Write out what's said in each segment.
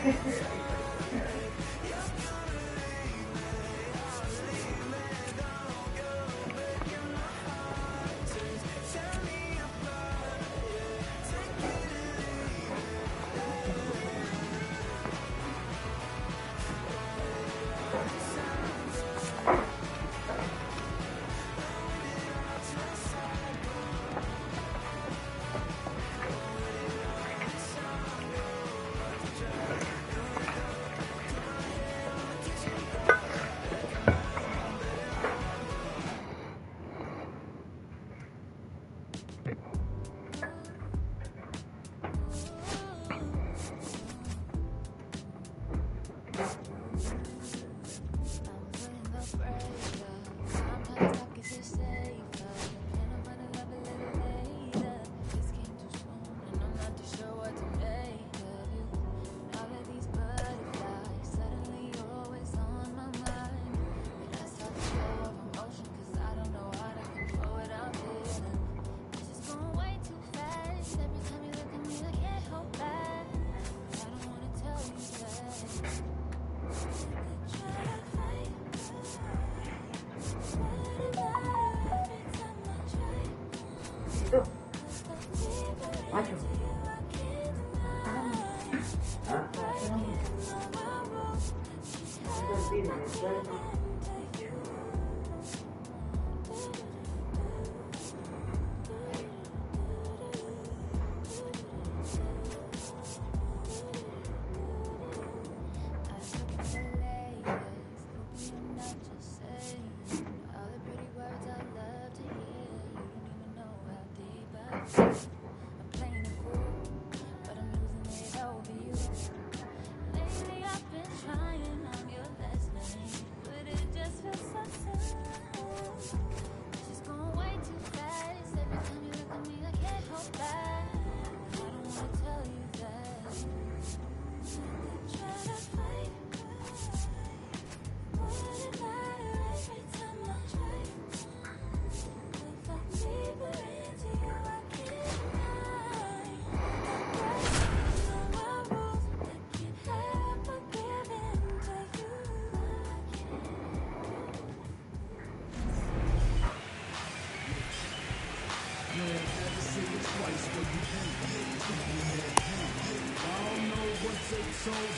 Macho.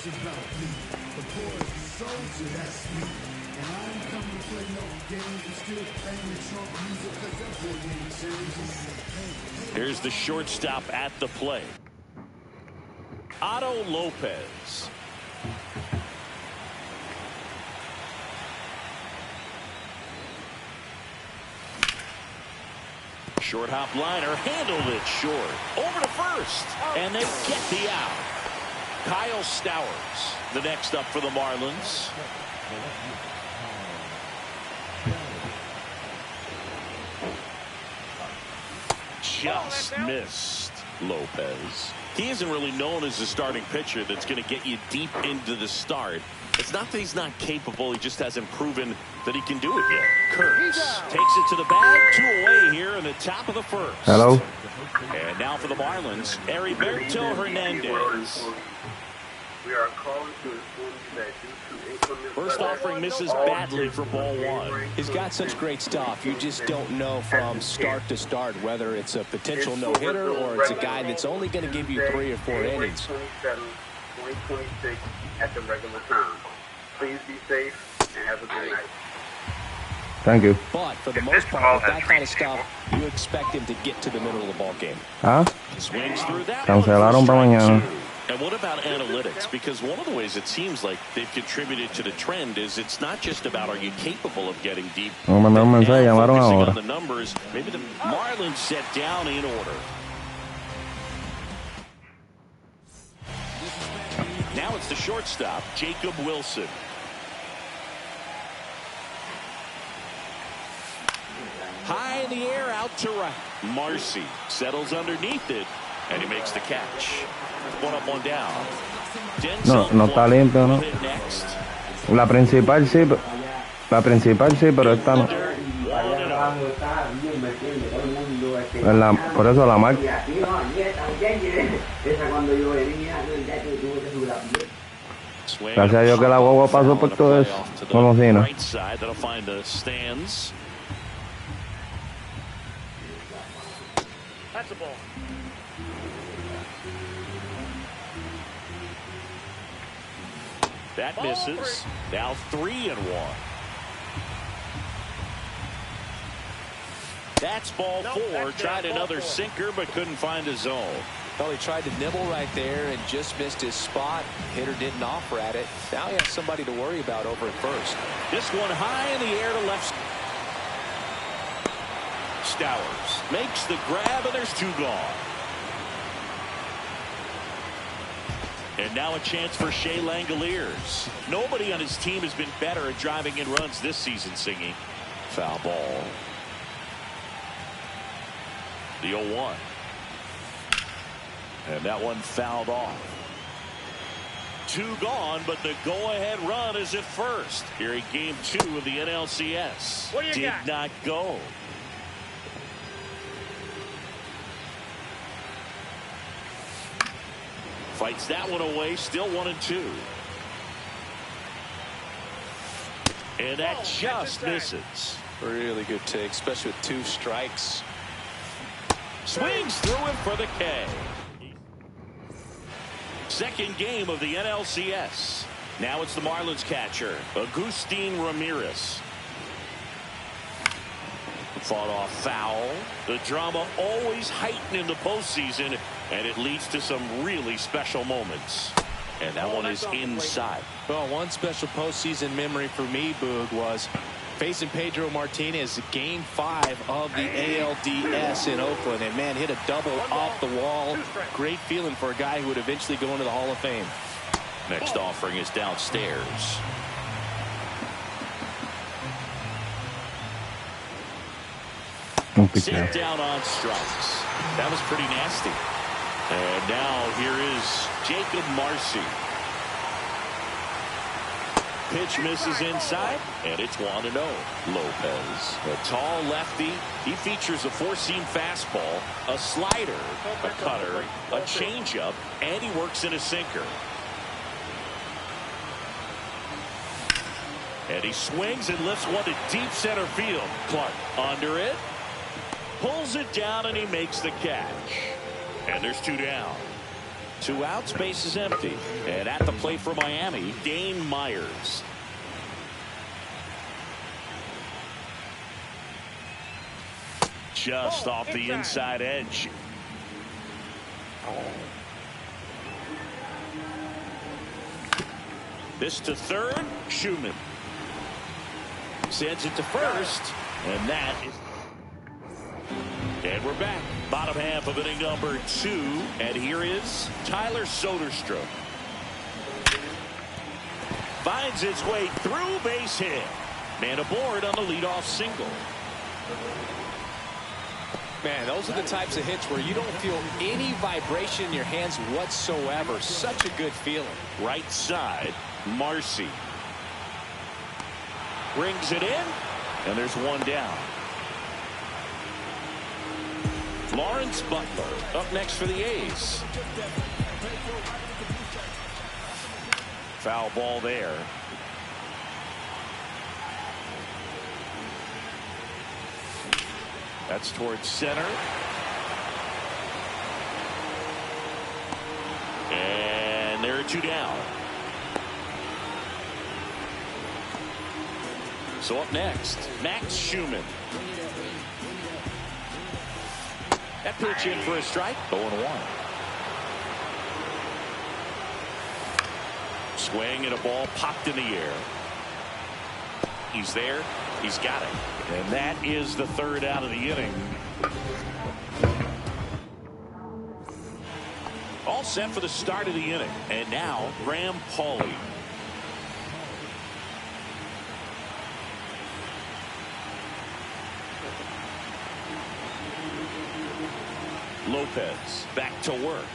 About me, the boy is a soldier, that's me. And I ain't come to play no games, I'm still banging Trump music, cause that boy ain't changing. Here's the shortstop at the plate. Otto Lopez. Short hop liner, handled it short. Over to first, and they get the out. Kyle Stowers, the next up for the Marlins. Just missed Lopez. He isn't really known as a starting pitcher that's going to get you deep into the start. It's not that he's not capable, he just hasn't proven that he can do it yet. Kurtz takes it to the bag, 2 away here in the top of the first. Hello. And now for the Marlins, Heriberto Hernandez. We are calling to inform you that due to inclement First offering misses badly for ball 1. He's got such great stuff. You just don't know from start to start whether it's a potential no-hitter or it's a guy that's only going to give you 3 or 4 innings. 2026 at the regular time. Please be safe and have a good night. Thank you. But for the most part, with that kind of stuff, you expect him to get to the middle of the ball game. ¿Ah? Swings through that. Cancelaron para mañana. And what about analytics? Because one of the ways it seems like they've contributed to the trend is it's not just about are you capable of getting deep. Vamos a mandar un mensaje, llamaron ahora. On the numbers, maybe the Marlins set down in order. Now it's the shortstop, Jacob Wilson. High in the air, out to right. Marcy settles underneath it, and he makes the catch. 1 up, 1 down. No está limpio, ¿no? La principal sí, pero esta no. Por eso la marca. Gracias a Dios que la guagua pasó por todo eso. Como si no. Right side, that'll find the stands. That's the ball. That misses. Now 3-1. That's ball four. Tried another sinker, but couldn't find a zone. Well, he tried to nibble right there and just missed his spot. Hitter didn't offer at it. Now he has somebody to worry about over at first. This one high in the air to left. Stowers makes the grab, and there's 2 gone. And now a chance for Shea Langoliers. Nobody on his team has been better at driving in runs this season, Singy. Foul ball. The 0-1. And that one fouled off. 2 gone, but the go-ahead run is at first. Here in game 2 of the NLCS. What do you Did got? not go. Fights that one away, still 1-2. And that just misses. Really good take, especially with 2 strikes. Swings through it for the K. Second game of the NLCS. Now it's the Marlins catcher, Agustin Ramirez. Fought off foul. The drama always heightened in the postseason, and it leads to some really special moments. And that one is inside. Well, one special postseason memory for me, Boog, was facing Pedro Martinez game 5 of the ALDS in Oakland. And, man, hit a double off the wall. Great feeling for a guy who would eventually go into the Hall of Fame. Next offering is downstairs. Sit down on strikes. That was pretty nasty. And now here is Jacob Marcy. Pitch misses inside, and it's 1-0. Lopez, a tall lefty. He features a 4-seam fastball, a slider, a cutter, a changeup, and he works in a sinker. And he swings and lifts one to deep center field. Clark under it. Pulls it down, and he makes the catch. And there's 2 down. 2 outs, base is empty. And at the plate for Miami, Dane Myers. Just off the inside edge. This to third, Schumann. Sends it to first, and that is... And we're back. Bottom half of inning number 2. And here is Tyler Soderstrom. Finds its way through, base hit. Man aboard on the leadoff single. Man, those are the types of hits where you don't feel any vibration in your hands whatsoever. Such a good feeling. Right side, Marcy. Brings it in, and there's 1 down. Lawrence Butler up next for the A's. Foul ball there. That's towards center. And there are 2 down. So up next, Max Schumann. That pitch in for a strike. 0-1. Swing and a ball popped in the air. He's there. He's got it. And that is the 3rd out of the inning. All set for the start of the inning. And now, Graham Pauley. Lopez back to work.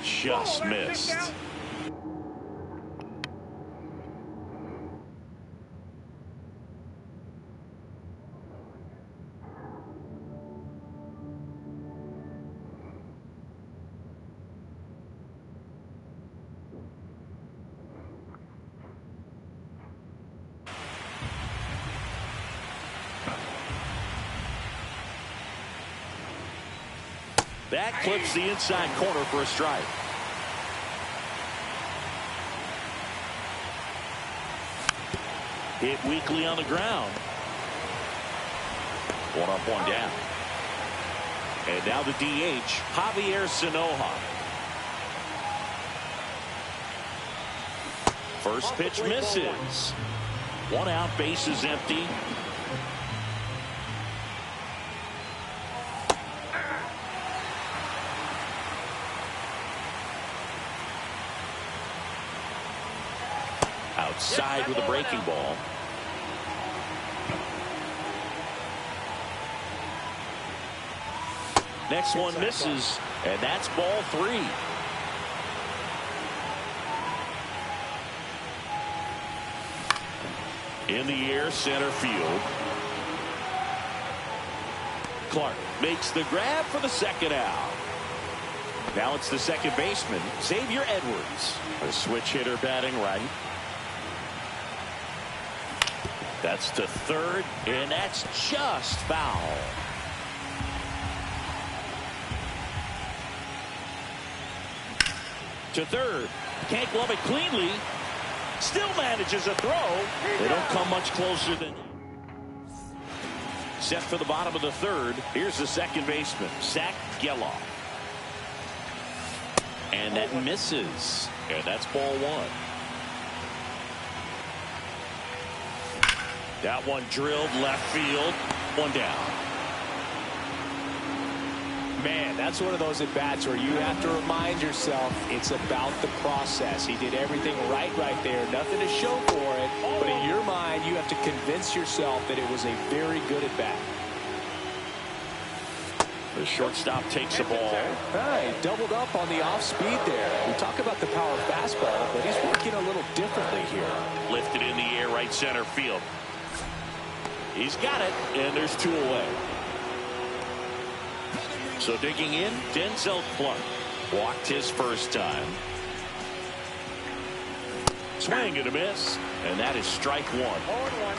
Just missed. That clips the inside corner for a strike. Hit weakly on the ground. One up, one down. And now the DH, Javier Sanoja. First pitch misses. One out, base is empty. Outside with a breaking ball. Next one misses, and that's ball 3. In the air, center field. Clark makes the grab for the second out. Now it's the second baseman, Xavier Edwards. A switch hitter batting right. That's to third, and that's just foul. To third, can't glove it cleanly. Still manages a throw. They don't come much closer than. Set for the bottom of the third. Here's the second baseman, Zach Gelof. And that misses. And that's ball 1. That one drilled left field. One down. Man, that's one of those at-bats where you have to remind yourself it's about the process. He did everything right there. Nothing to show for it. But in your mind, you have to convince yourself that it was a very good at-bat. The shortstop takes the ball. Right, doubled up on the off-speed there. We talk about the power fastball, but he's working a little differently here. Lifted in the air, right center field. He's got it, and there's 2 away. So digging in, Denzel Clark. Walked his first time. Swing and a miss, and that is strike 1. 0-1.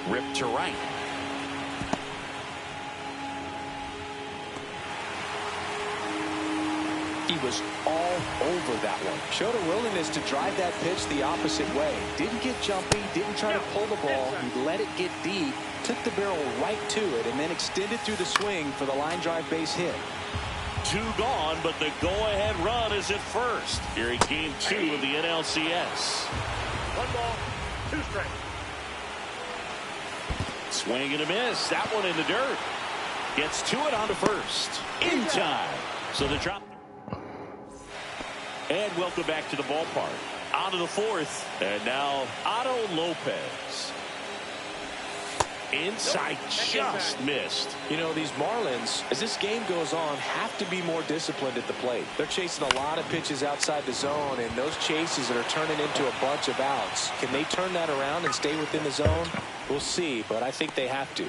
Ripped to right. He was all over that one. Showed a willingness to drive that pitch the opposite way. Didn't get jumpy, didn't try to pull the ball. He let it get deep, took the barrel right to it, and then extended through the swing for the line drive base hit. 2 gone, but the go-ahead run is at first. Here in game 2 of the NLCS. 1 ball, 2 strikes. Swing and a miss. That one in the dirt. Gets to it onto first. In time. So the drop. And welcome back to the ballpark. On to the 4th. And now Otto Lopez. Inside, just missed. You know, these Marlins, as this game goes on, have to be more disciplined at the plate. They're chasing a lot of pitches outside the zone, and those chases that are turning into a bunch of outs. Can they turn that around and stay within the zone? We'll see, but I think they have to.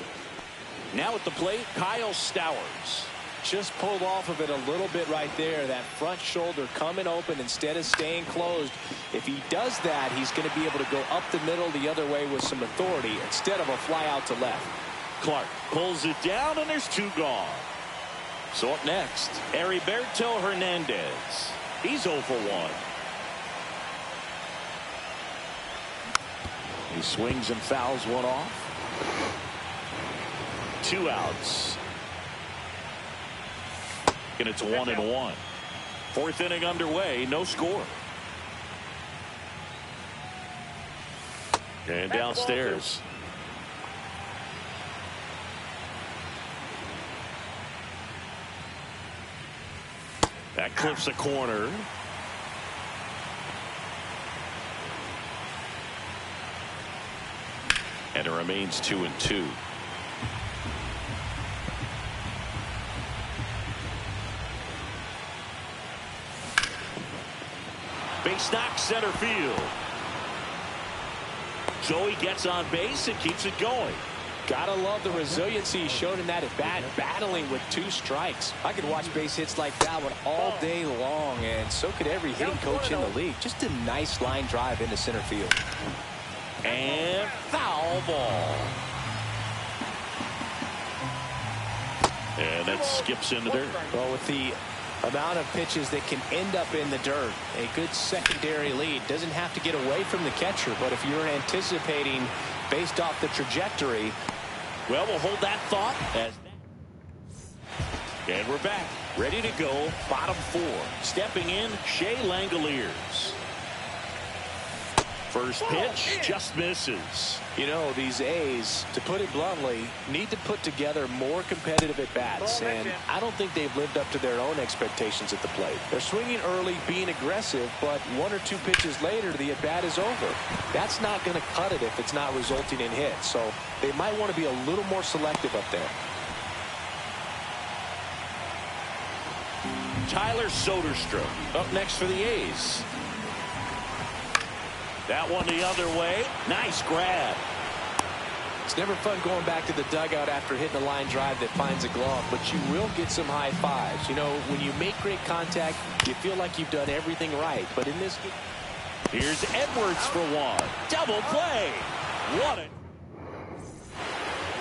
Now at the plate, Kyle Stowers. Just pulled off of it a little bit right there. That front shoulder coming open instead of staying closed. If he does that, he's going to be able to go up the middle the other way with some authority instead of a fly out to left. Clark pulls it down, and there's 2 gone. So up next, Heriberto Hernandez. He's 0 for 1. He swings and fouls one off. 2 outs. And it's 1-1. 4th inning underway, no score. And downstairs. That clips a corner. And it remains 2-2. Base knock, center field. Joey gets on base and keeps it going. Gotta love the resiliency he showed in that at bat, battling with 2 strikes. I could watch base hits like that one all day long, and so could every hitting coach in the league. Just a nice line drive into center field. And foul ball. And that skips in the dirt. Well, with the amount of pitches that can end up in the dirt, a good secondary lead. Doesn't have to get away from the catcher, but if you're anticipating based off the trajectory. Well, we'll hold that thought. And we're back. Ready to go. Bottom 4. Stepping in, Shea Langoliers. First pitch just misses. You know, these A's, to put it bluntly, need to put together more competitive at-bats, and I don't think they've lived up to their own expectations at the plate. They're swinging early, being aggressive, but 1 or 2 pitches later, the at-bat is over. That's not going to cut it if it's not resulting in hits, so they might want to be a little more selective up there. Tyler Soderstrom up next for the A's. That one the other way. Nice grab. It's never fun going back to the dugout after hitting a line drive that finds a glove, but you will get some high fives. You know, when you make great contact, you feel like you've done everything right. But in this game, here's Edwards for 1. Double play. What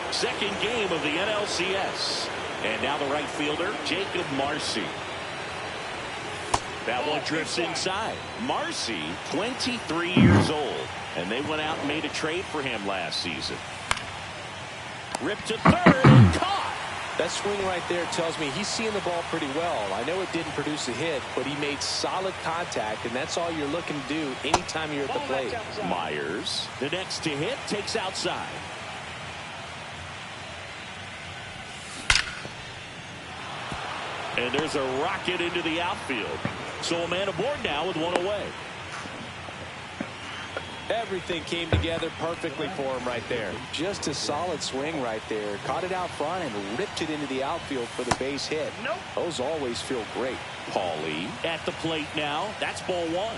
a second game of the NLCS. And now the right fielder, Jacob Marcy. That one drifts inside. Marcy, 23 years old, and they went out and made a trade for him last season. Ripped to third and caught. That swing right there tells me he's seeing the ball pretty well. I know it didn't produce a hit, but he made solid contact, and that's all you're looking to do anytime you're at the plate. Myers, the next to hit, takes outside. And there's a rocket into the outfield. So a man aboard now with 1 away. Everything came together perfectly for him right there. Just a solid swing right there. Caught it out front and ripped it into the outfield for the base hit. Those always feel great. Paulie at the plate now. That's ball 1.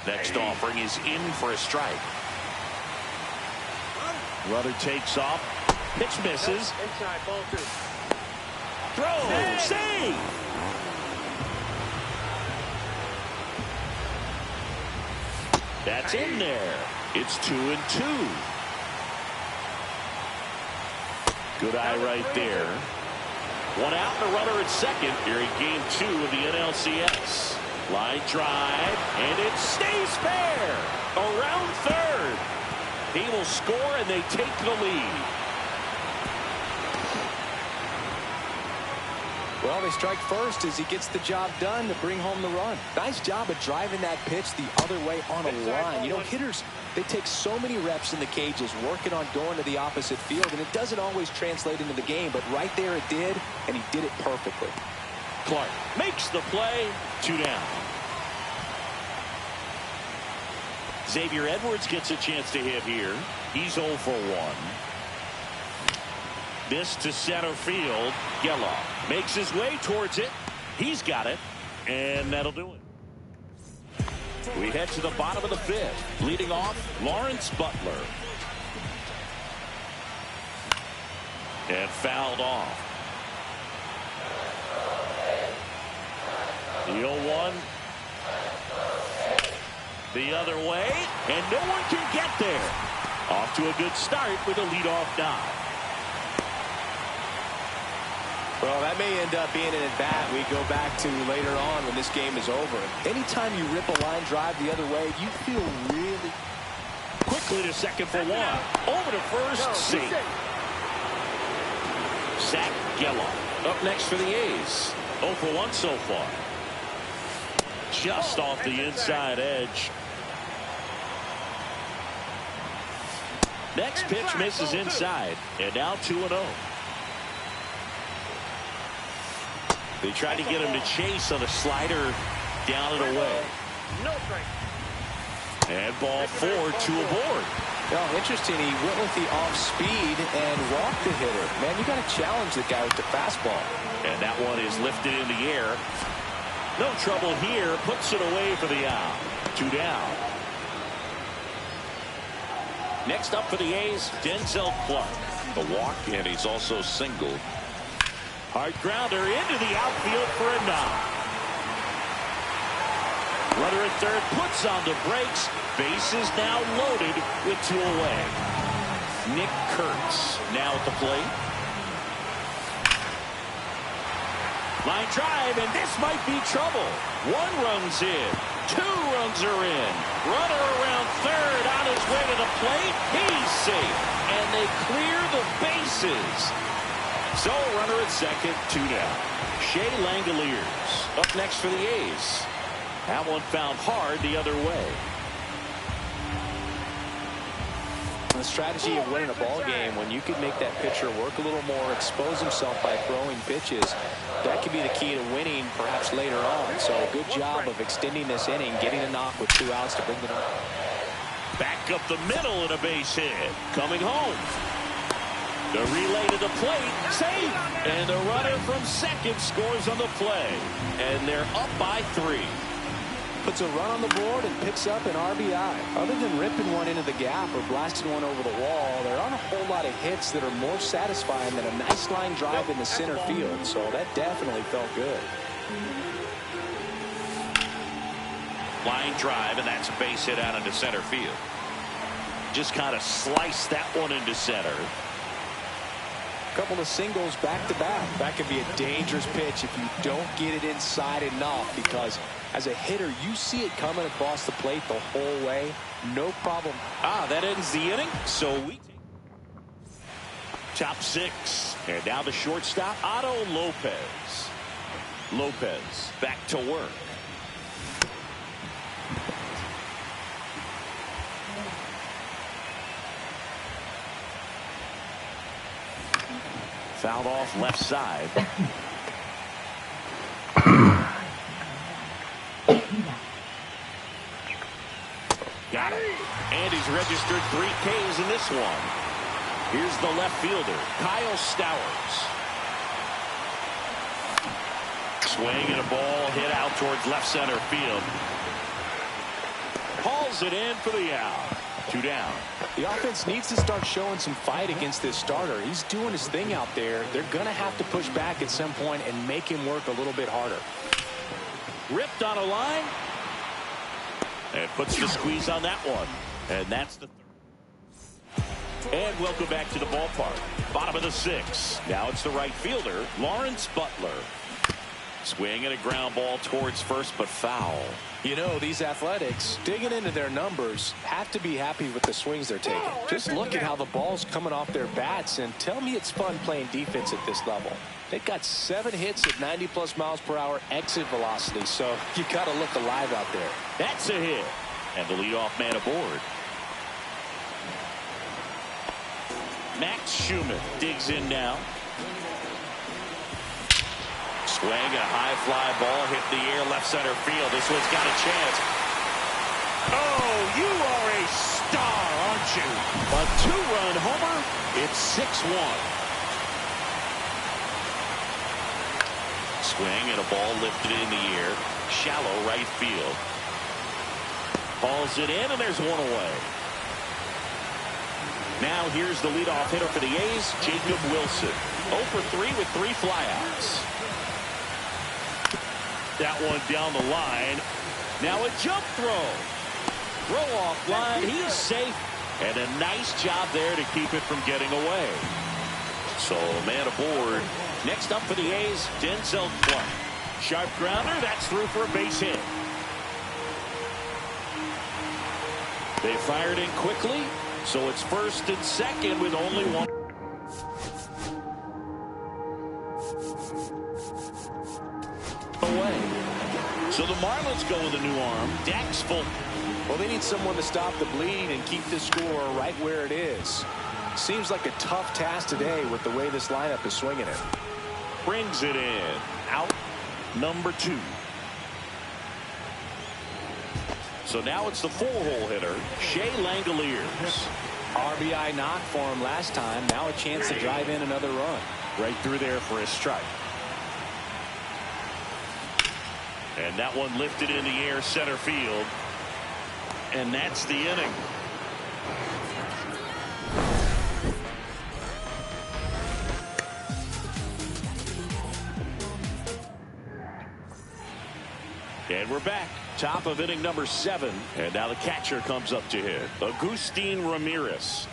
Next offering is in for a strike. Runner takes off. Pitch misses. Inside, ball 2. Throw. Save. That's in there. It's 2-2. Good eye right there. 1 out and a runner at second here in game 2 of the NLCS. Line drive, and it stays fair. Around third. He will score, and they take the lead. Well, they strike first as he gets the job done to bring home the run. Nice job of driving that pitch the other way on a line. You know, hitters, they take so many reps in the cages working on going to the opposite field, and it doesn't always translate into the game, but right there it did, and he did it perfectly. Clark makes the play. 2 down. Xavier Edwards gets a chance to hit here. He's 0 for 1. This to center field. Geloff makes his way towards it. He's got it, and that'll do it. We head to the bottom of the 5th. Leading off, Lawrence Butler. And fouled off. The 0-1. The other way, and no one can get there. Off to a good start with a leadoff dive. Well, that may end up being an at-bat we go back to later on when this game is over. Anytime you rip a line drive the other way, you feel really... Quickly to second for 1. Over to first, safe. Zach Geloff up next for the A's. 0 for 1 so far. Just off the inside edge. Next pitch misses inside, and now 2-0. They tried to get him to chase on a slider down and away. And ball 4, 2 aboard. Well, interesting. He went with the off speed and walked the hitter. Man, you got to challenge the guy with the fastball. And that one is lifted in the air. No trouble here. Puts it away for the out. 2 down. Next up for the A's, Denzel Clark. The walk, and he's also singled. Hard grounder into the outfield for a knock. Runner at third puts on the brakes. Bases now loaded with 2 away. Nick Kurtz now at the plate. Line drive, and this might be trouble. 1 run's in. 2 runs are in. Runner around third on his way to the plate. He's safe. And they clear the bases. So a runner at second, 2 down. Shea Langoliers up next for the A's. That one found hard the other way. The strategy of winning a ball game, when you can make that pitcher work a little more, expose himself by throwing pitches, that could be the key to winning perhaps later on. So a good job of extending this inning, getting a knock with 2 outs to bring it up. Back up the middle and a base hit. Coming home. The relay to the plate. Safe. And the runner from second scores on the play. And they're up by 3. Puts a run on the board and picks up an RBI. Other than ripping one into the gap or blasting one over the wall, there aren't a whole lot of hits that are more satisfying than a nice line drive in the center field. So that definitely felt good. Line drive, and that's a base hit out into center field. Just kind of sliced that one into center. Couple of singles back to back. That could be a dangerous pitch if you don't get it inside enough, because as a hitter, you see it coming across the plate the whole way. No problem. That ends the inning. So we top 6. And now the shortstop, Otto Lopez. Lopez back to work. Fouled off left side. Got it. And he's registered 3 Ks in this one. Here's the left fielder, Kyle Stowers. Swing and a ball hit out towards left center field. Hauls it in for the out. 2 down. The offense needs to start showing some fight against this starter. He's doing his thing out there. They're going to have to push back at some point and make him work a little bit harder. Ripped on a line. And puts the squeeze on that one. And that's the third. And welcome back to the ballpark. Bottom of the 6th. Now it's the right fielder, Lawrence Butler. Swing and a ground ball towards first, but foul. You know, these Athletics, digging into their numbers, have to be happy with the swings they're taking. Just look at how the ball's coming off their bats, and tell me it's fun playing defense at this level. They've got 7 hits at 90+ miles per hour exit velocity, so you got to look alive out there. That's a hit. And the leadoff man aboard. Max Schumann digs in now. Swing, a high fly ball hit the air left center field. This one's got a chance. Oh, you are a star, aren't you? A 2-run homer. It's 6-1. Swing and a ball lifted in the air. Shallow right field. Hauls it in, and there's 1 away. Now here's the leadoff hitter for the A's, Jacob Wilson. 0 for 3 with 3 flyouts. That one down the line. Now a jump throw. Throw off line. He's safe. And a nice job there to keep it from getting away. So man aboard. Next up for the A's, Denzel Clark. Sharp grounder. That's through for a base hit. They fired in quickly. So it's first and second with only 1. Away. So the Marlins go with a new arm, Dax Fulton. Well, they need someone to stop the bleed and keep the score right where it is. Seems like a tough task today with the way this lineup is swinging it. Brings it in. Out number 2. So now it's the 4-hole hitter, Shea Langoliers. RBI knock for him last time. Now a chance to drive in another run. Right through there for a strike. And that one lifted in the air center field. And that's the inning. And we're back. Top of inning number 7. And now the catcher comes up to hit. Agustin Ramirez.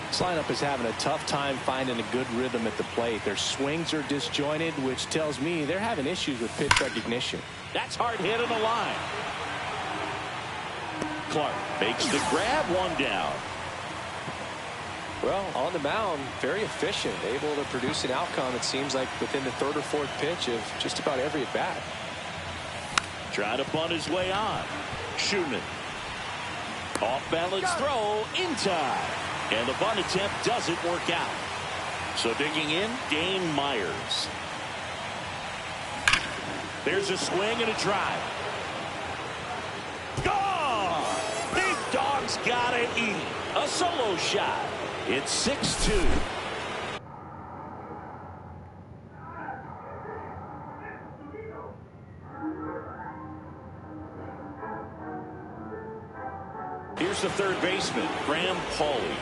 This lineup is having a tough time finding a good rhythm at the plate. Their swings are disjointed, which tells me they're having issues with pitch recognition. That's hard hit in the line. Clark makes the grab, 1 down. Well, on the mound, very efficient, able to produce an outcome, it seems like, within the 3rd or 4th pitch of just about every at bat. Trying to bunt his way on. Schumann. Off balance throw in time. And the bunt attempt doesn't work out. So digging in, Dane Myers. There's a swing and a drive. Gone! Big Dog's gotta eat. A solo shot. It's 6-2. Here's the third baseman, Graham Pauley.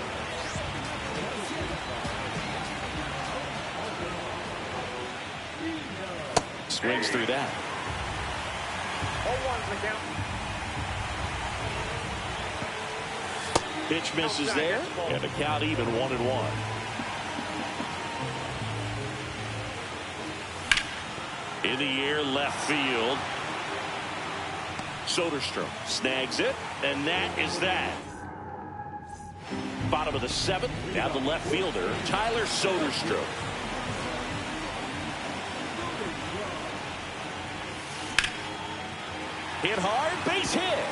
Swings through that. 0-1 the count. Pitch misses there, and the count even 1-1. In the air, left field. Soderstrom snags it, and that is that. Bottom of the 7th, now the left fielder, Tyler Soderstrom. Hit hard, base hit.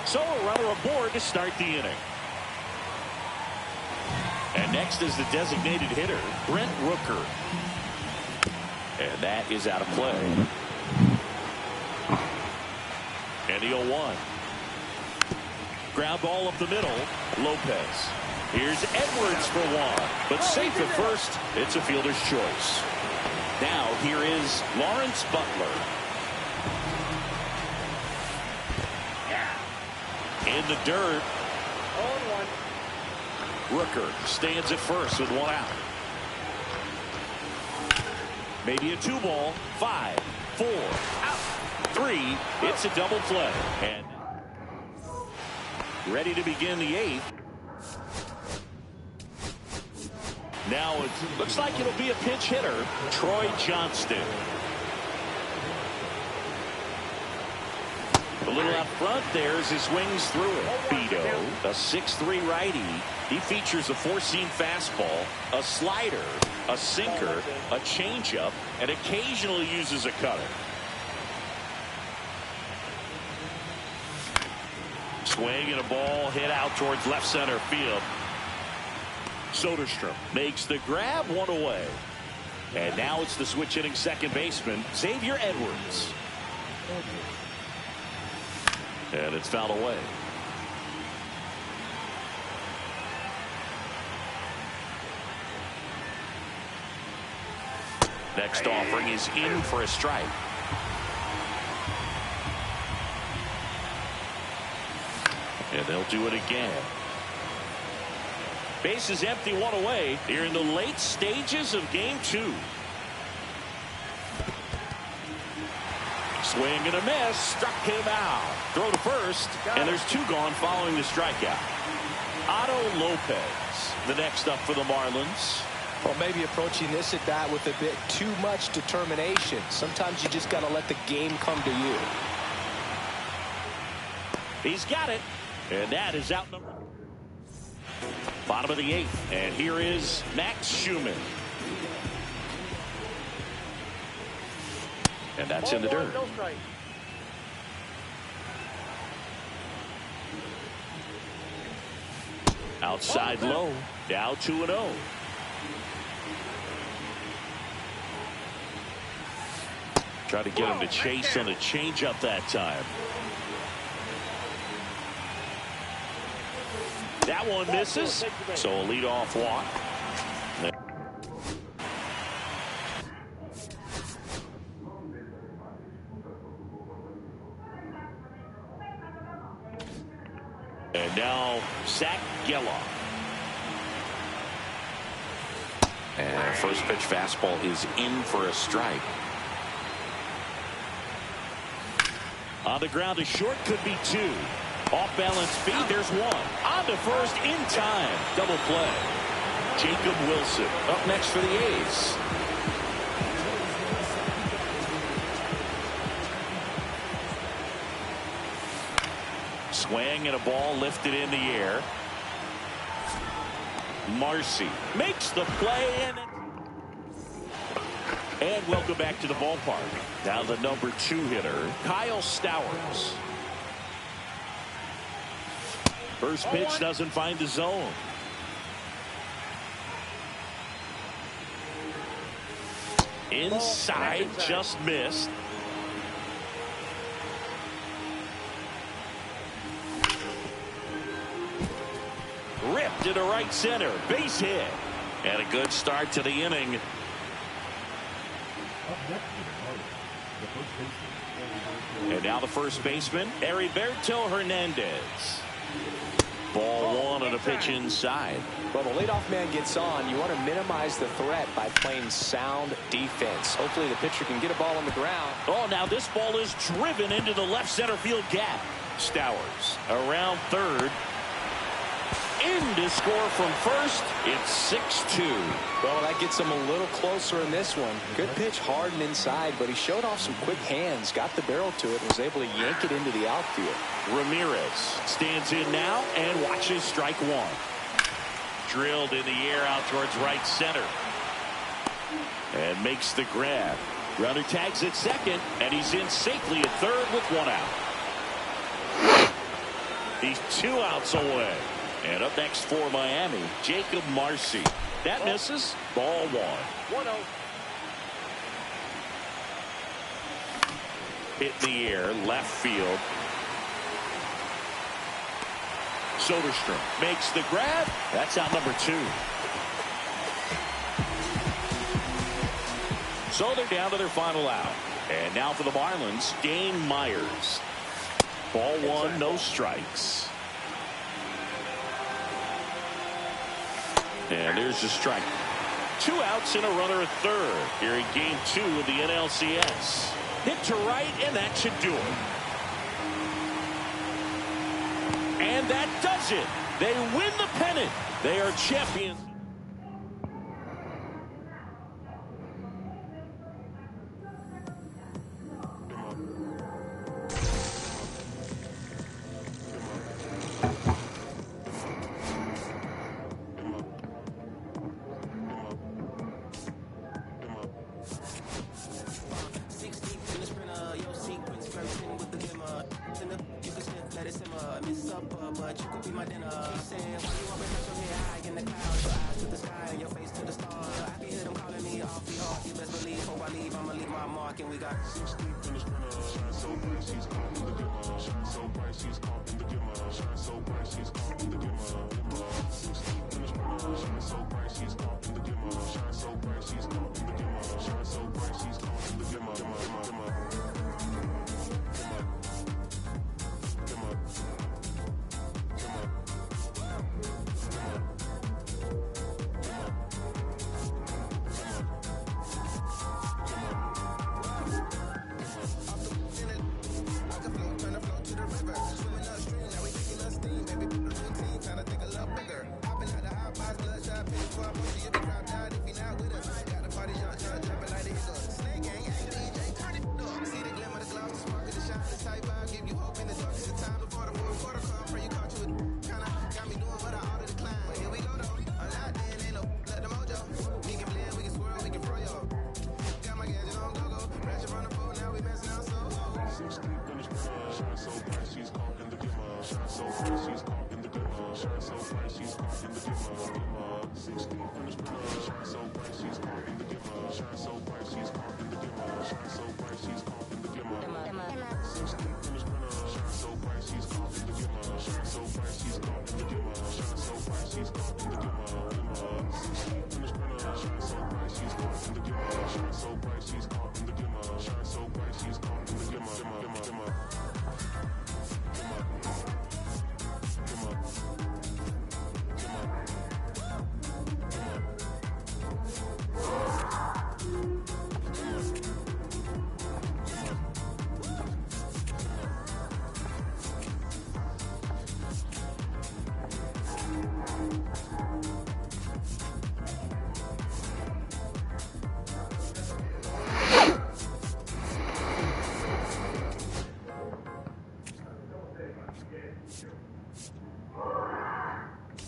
So a runner aboard to start the inning. And next is the designated hitter, Brent Rooker. And that is out of play. And the 0-1. Ground ball up the middle, Lopez. Here's Edwards for 1, but safe at first. It's a fielder's choice. Now here is Lawrence Butler. In the dirt. 0-1. Rooker stands at first with 1 out. Maybe a 2-ball. 5, 4, out. 3. It's a double play. And ready to begin the 8th. Now it looks like it'll be a pinch hitter, Troy Johnston. A little out front there as he swings through it. Beto, a 6'3" righty. He features a 4-seam fastball, a slider, a sinker, a changeup, and occasionally uses a cutter. Swing and a ball hit out towards left center field. Soderstrom makes the grab, 1 away. And now it's the switch hitting second baseman, Xavier Edwards. And it's fouled away. Next offering is in for a strike. And they'll do it again. Base is empty, 1 away. Here in the late stages of game 2. Swing and a miss. Struck him out. Throw to first. And there's 2 gone following the strikeout. Otto Lopez, the next up for the Marlins. Well, maybe approaching this at bat with a bit too much determination. Sometimes you just got to let the game come to you. He's got it. And that is out number. Bottom of the 8th. And here is Max Schumann. And that's in the dirt. No strike. Outside low. Now 2-0. Try to get him to chase on a changeup that time. That one misses. So a leadoff walk. And now Zach Geloff. And first pitch fastball is in for a strike. On the ground to short, could be 2. Off balance feed, there's 1. On to first in time. Double play. Jacob Wilson up next for the A's. Swing and a ball lifted in the air. Marcy makes the play, and welcome back to the ballpark. Now the number 2 hitter, Kyle Stowers. First pitch doesn't find the zone. Inside, just missed. Ripped to the right center. Base hit. And a good start to the inning. And now the first baseman, Heriberto Hernandez. Ball 1 on a pitch inside. Well, the leadoff man gets on. You want to minimize the threat by playing sound defense. Hopefully the pitcher can get a ball on the ground. Oh, now this ball is driven into the left center field gap. Stowers around third. In to score from first. It's 6-2. Well, that gets him a little closer in this one. Good pitch, hard and inside, but he showed off some quick hands, got the barrel to it, and was able to yank it into the outfield. Ramirez stands in now and watches strike 1. Drilled in the air out towards right center. And makes the grab. Runner tags at second, and he's in safely at third with 1 out. He's 2 outs away. And up next for Miami, Jacob Marcy. That misses. Ball 1. 1-0. Hit in the air, left field. Soderstrom makes the grab. That's out number 2. So they're down to their final out. And now for the Marlins, Dane Myers. Ball 1, no strikes. And there's the strike. 2 outs and a runner at third here in game 2 of the NLCS. Hit to right, and that should do it. And that does it. They win the pennant. They are champions.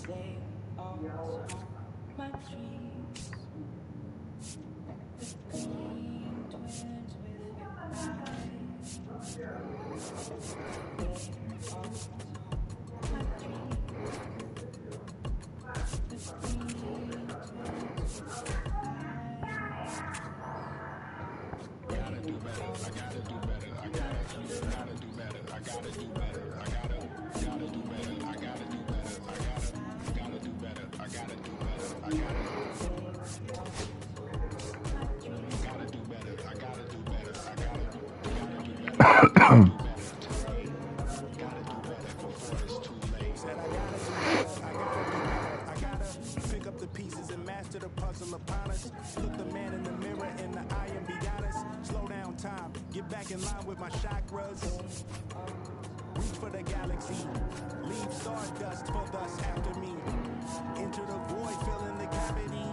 They all my dreams. The green twins with your eyes. They all my dreams. The green twins with your eyes. Gotta do better. I gotta do better. I gotta do better. I gotta do better. I gotta do better. I gotta do better. I gotta do better. I gotta do better. I gotta do better. I gotta do better. I gotta do better before it's too late. Said I gotta do better. I gotta pick up the pieces and master the puzzle upon us. Look the man in the mirror in the eye and be honest. Slow down time. Get back in line with my chakras. Reach for the galaxy. Leave stardust for thus after me. Enter the void, fill in the cavity.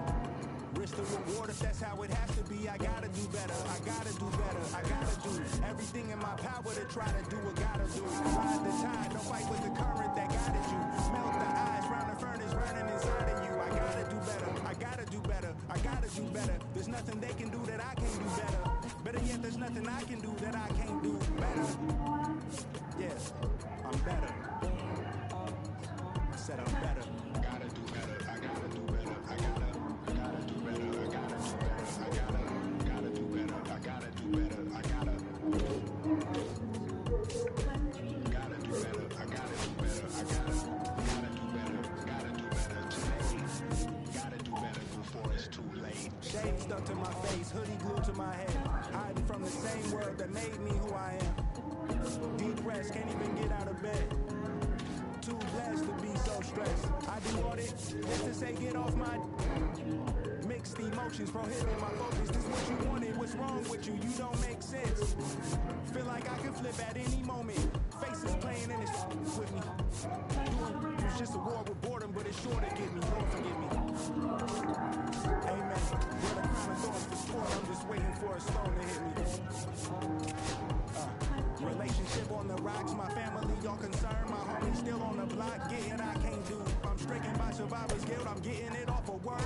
Risk the reward if that's how it has to be. I gotta do better. I gotta do better. I gotta do everything in my power to try to do what gotta do. Ride the tide, don't fight with the current that guided you. Melt the eyes round the furnace burning inside of you. I gotta do better. I gotta do better. I gotta do better. There's nothing they can do that I can't do better. Better yet, there's nothing I can do that I can't do better. Yes, I'm better. I said I'm better. Gotta do better. I gotta do better. I gotta do better. I gotta do better. I gotta do better. I gotta do better. I gotta do better. I gotta do better. I gotta do better. Gotta do better today. Gotta do better before it's too late. Shade stuck to my face, hoodie glued to my head. Hiding from the same world that made me who I am. Deep rest, can't even get out of bed. Too blessed to be so stressed. I do all this just to say get off my mixed emotions, prohibit my focus. This what you wanted, what's wrong with you? You don't make sense. Feel like I can flip at any moment. Faces playing in this with me. It's just a war with boredom, but it's sure to get me. Lord forgive me. Amen. Where the crown of thorns for sport, I'm just waiting for a stone to hit me. Relationship on the rocks, my family all concerned. My homie still on the block, getting I can't do. I'm stricken by survivor's guilt, I'm getting it off of work.